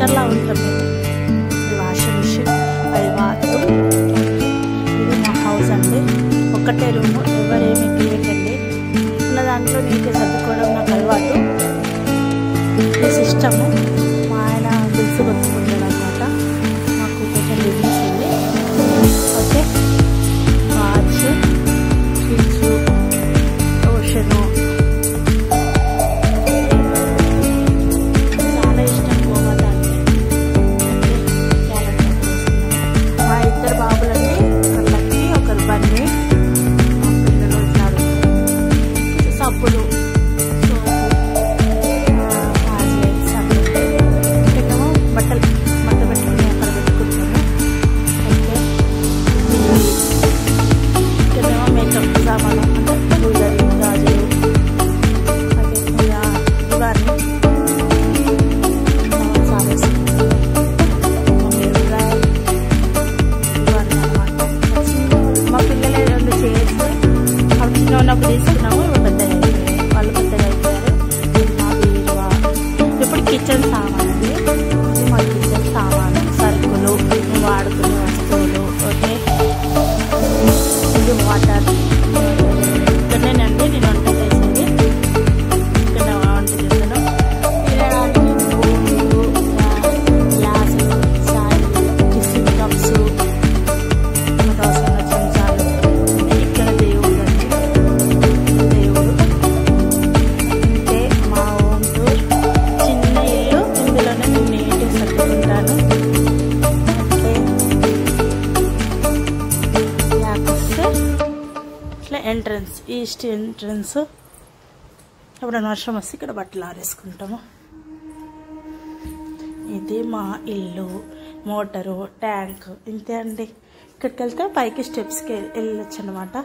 హాస్టల్లో ఉంటాం మేము. ఇది వాషింగ్ మిషన్, అది బాత్రూమ్. ఇది మా హౌస్ అండి. ఒక్కటే రూము, ఎవరేమి క్రియేటండి. ఉన్న దాంట్లో నీట్గా సర్దుకోవడం నాకు అలవాటు. ఈ సిస్టము మా ఆయన బిల్స్ కొట్టుకుంటాడు అనమాట. మాకు కొంచెం బిజినెస్ ఉంది. Okay, watch, fridge, ocean. చాలా ఇష్టం గోవా దాన్ని. మా ఇద్దరు బాబులండి, ఒకరు లక్కీ, ఒకరు బన్నీ. మా పిల్లలు ఉన్నారు. సబ్బులు, బట్టలు పెట్టుకుని అక్కడ పెట్టుకుంటాము. ఓకే, ఇక్కడేమో మేకప్ సామాను అంటే జ్యువెలరీ, గాజులు. అదే ఇవన్నీ సారీస్, ఇవన్నీ అనమాట. మా పిల్లలు 2 చైర్స్ అవి చిన్న ఉన్నప్పుడు తీసుకున్నాము. పెద్దగా అయిపోయాయి, వాళ్ళు పెద్దగా అయిపోయారు. మా బీరువా. ఇప్పుడు కిచెన్ సామాన్ అండి. మా కిచెన్ సామాను, సరుకులు, మేము వాడుకునే వస్తువులు. ఓకే, ఇది వాటర్. ఇక్కడనేనండి నేను వంట చేసేది. ఇక్కడ వంట చేస్తాను. తినడానికి బౌళ్ళు, గ్లాసులు, సాయిలు, టిఫిన్ కప్స్, అవసరమైన చెంచాలు. ఇక్కడ దేవుడు అండి, దేవుడు. అంటే మా హోమ్ టూర్. చిన్న ఇల్లు, ఇందులోనే నేను నీట్గా సర్దుకుంటాను. అంటే వస్తే ఇట్లా ఎంట్రన్స్, ఈస్ట్ ఎంట్రన్స్. ఎప్పుడైనా వర్షం వస్తే ఇక్కడ బట్టలు ఆరేసుకుంటాము. ఇది మా ఇల్లు, మోటరు, ట్యాంక్. ఇంతే అండి. ఇక్కడికి వెళ్తే పైకి స్టెప్స్కి వెళ్ళొచ్చు అనమాట.